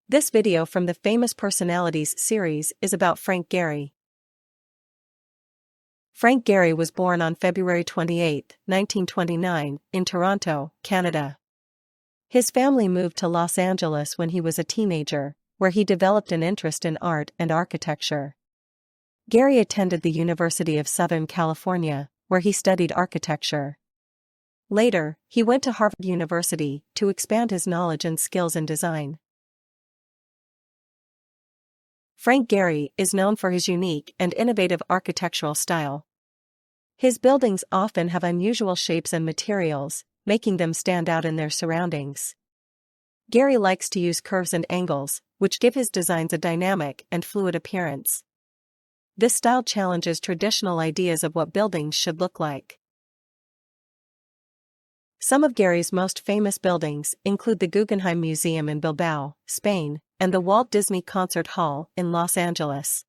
This video from the Famous Personalities series is about Frank Gehry. Frank Gehry was born on February 28, 1929, in Toronto, Canada. His family moved to Los Angeles when he was a teenager, where he developed an interest in art and architecture. Gehry attended the University of Southern California, where he studied architecture. Later, he went to Harvard University to expand his knowledge and skills in design. Frank Gehry is known for his unique and innovative architectural style. His buildings often have unusual shapes and materials, making them stand out in their surroundings. Gehry likes to use curves and angles, which give his designs a dynamic and fluid appearance. This style challenges traditional ideas of what buildings should look like. Some of Gehry's most famous buildings include the Guggenheim Museum in Bilbao, Spain, and the Walt Disney Concert Hall in Los Angeles.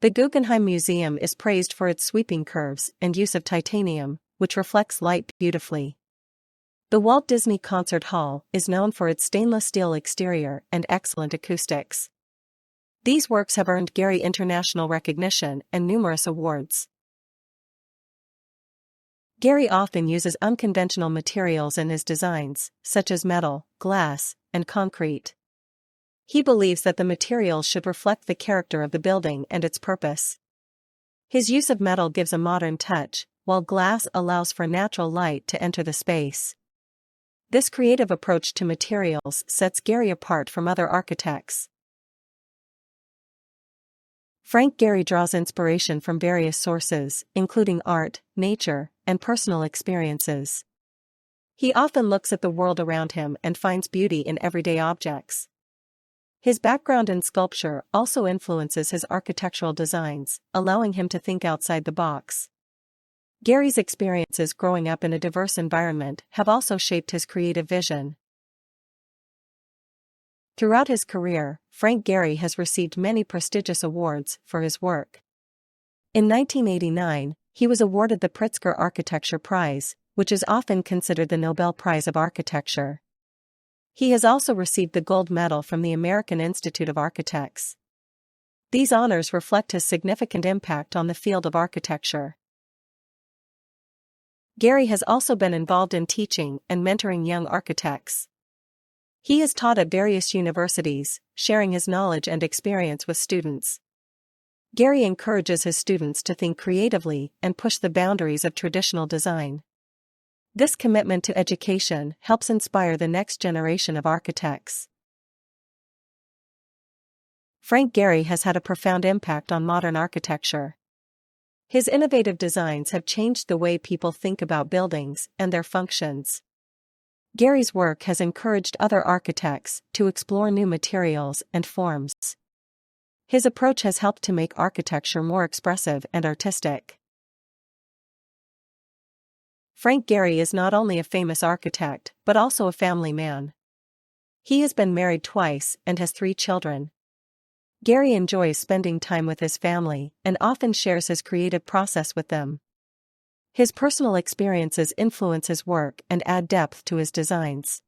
The Guggenheim Museum is praised for its sweeping curves and use of titanium, which reflects light beautifully. The Walt Disney Concert Hall is known for its stainless steel exterior and excellent acoustics. These works have earned Gehry international recognition and numerous awards. Gehry often uses unconventional materials in his designs, such as metal, glass, and concrete. He believes that the materials should reflect the character of the building and its purpose. His use of metal gives a modern touch, while glass allows for natural light to enter the space. This creative approach to materials sets Gehry apart from other architects. Frank Gehry draws inspiration from various sources, including art, nature, and personal experiences. He often looks at the world around him and finds beauty in everyday objects. His background in sculpture also influences his architectural designs, allowing him to think outside the box. Gehry's experiences growing up in a diverse environment have also shaped his creative vision. Throughout his career, Frank Gehry has received many prestigious awards for his work. In 1989, he was awarded the Pritzker Architecture Prize, which is often considered the Nobel Prize of Architecture. He has also received the Gold Medal from the American Institute of Architects. These honors reflect his significant impact on the field of architecture. Gehry has also been involved in teaching and mentoring young architects. He has taught at various universities, sharing his knowledge and experience with students. Gehry encourages his students to think creatively and push the boundaries of traditional design. This commitment to education helps inspire the next generation of architects. Frank Gehry has had a profound impact on modern architecture. His innovative designs have changed the way people think about buildings and their functions. Gehry's work has encouraged other architects to explore new materials and forms. His approach has helped to make architecture more expressive and artistic. Frank Gehry is not only a famous architect but also a family man. He has been married twice and has 3 children. Gehry enjoys spending time with his family and often shares his creative process with them. His personal experiences influence his work and add depth to his designs.